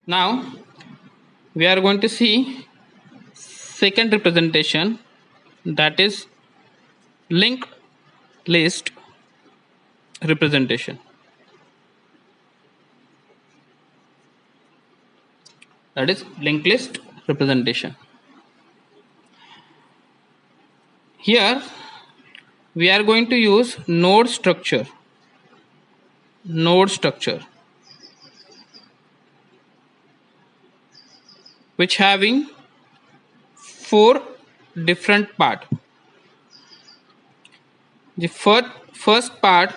Now we are going to see second representation, that is linked list representation. That is linked list representation. Here we are going to use node structure. Node structure which having four different part. The first part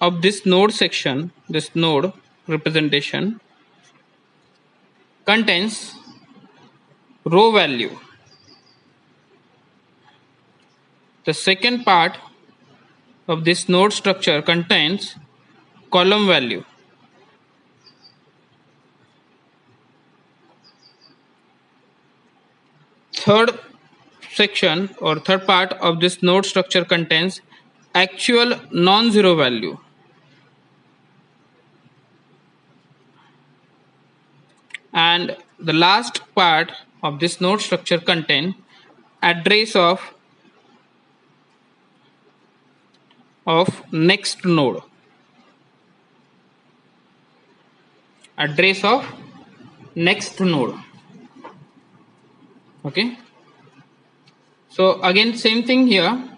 of this node section, this node representation, contains row value. The second part of this node structure contains column value. Third section or third part of this node structure contains actual non-zero value. And the last part of this node structure contains address of next node. Address of next node. Okay. So again, same thing here.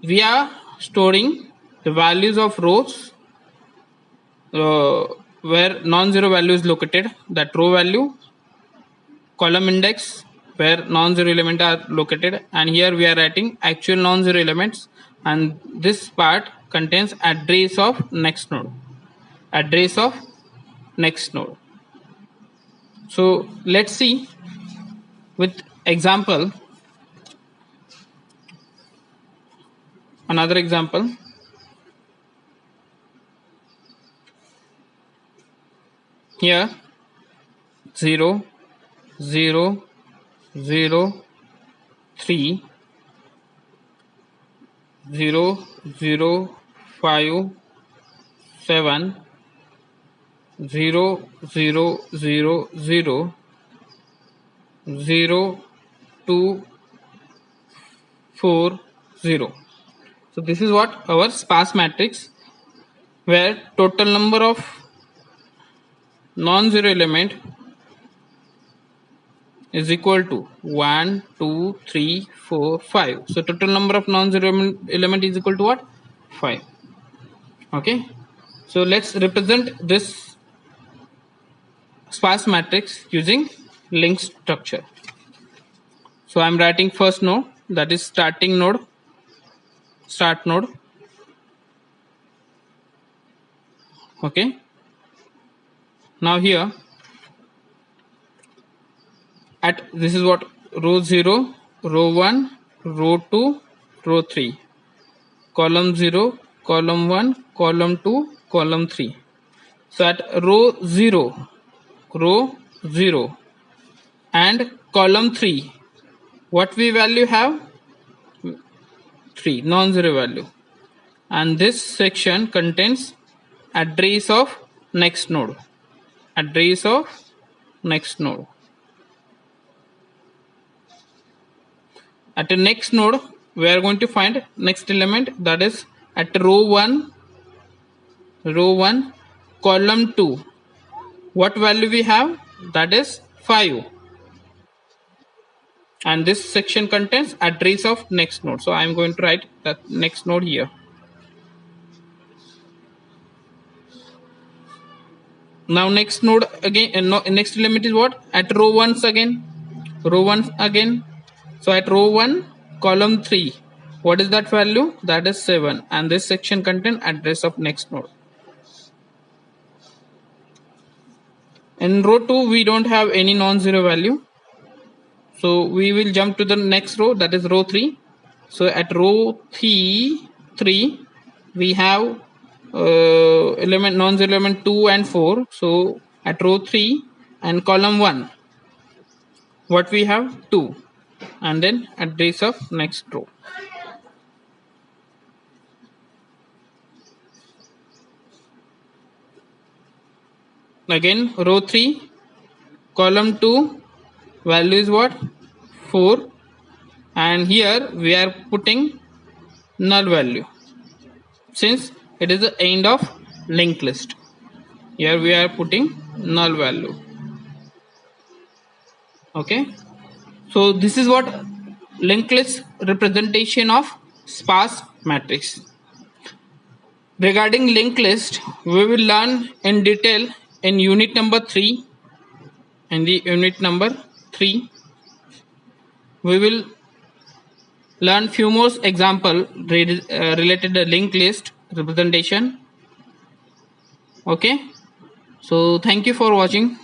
We are storing the values of rows where non-zero value is located, that row value, column index where non-zero elements are located, and here we are writing actual non-zero elements, and this part contains address of next node. Address of next node. So let's see with example. Another example. Here 0, 0, 0, 3, 0, 0, 5, 7, 0, 0, 0, 0, 0, 2, 4, 0. So this is what our sparse matrix, where total number of non-zero element is equal to 1, 2, 3, 4, 5. So total number of non-zero element is equal to what? 5. Okay. So let's represent this sparse matrix using linked structure. So I'm writing first node, that is starting node, start node. Okay. Now here at this is what row 0, row 1, row 2, row 3, column 0, column 1, column 2, column 3. So at row 0 and column 3, what we value have? 3, non-zero value. And this section contains address of next node. Address of next node. At the next node, we are going to find next element, that is at row 1, column 2. What value we have? That is 5. And this section contains address of next node. So I am going to write the next node here. Now next node again, next element is what? At row 1 again. Row 1 again. So at row 1, column 3, what is that value? That is 7. And this section contains address of next node. In row 2, we don't have any non-zero value. So we will jump to the next row, that is row 3. So at row 3, we have element non-zero element 2 and 4. So at row 3 and column 1, what we have? 2. And then address of next row. again row 3, column 2, value is what? 4, and here we are putting null value since it is the end of linked list. Here we are putting null value. Okay, so this is what linked list representation of sparse matrix. Regarding linked list, we will learn in detail in unit number 3. In the unit number 3, we will learn few more example related to linked list representation. Okay, so thank you for watching.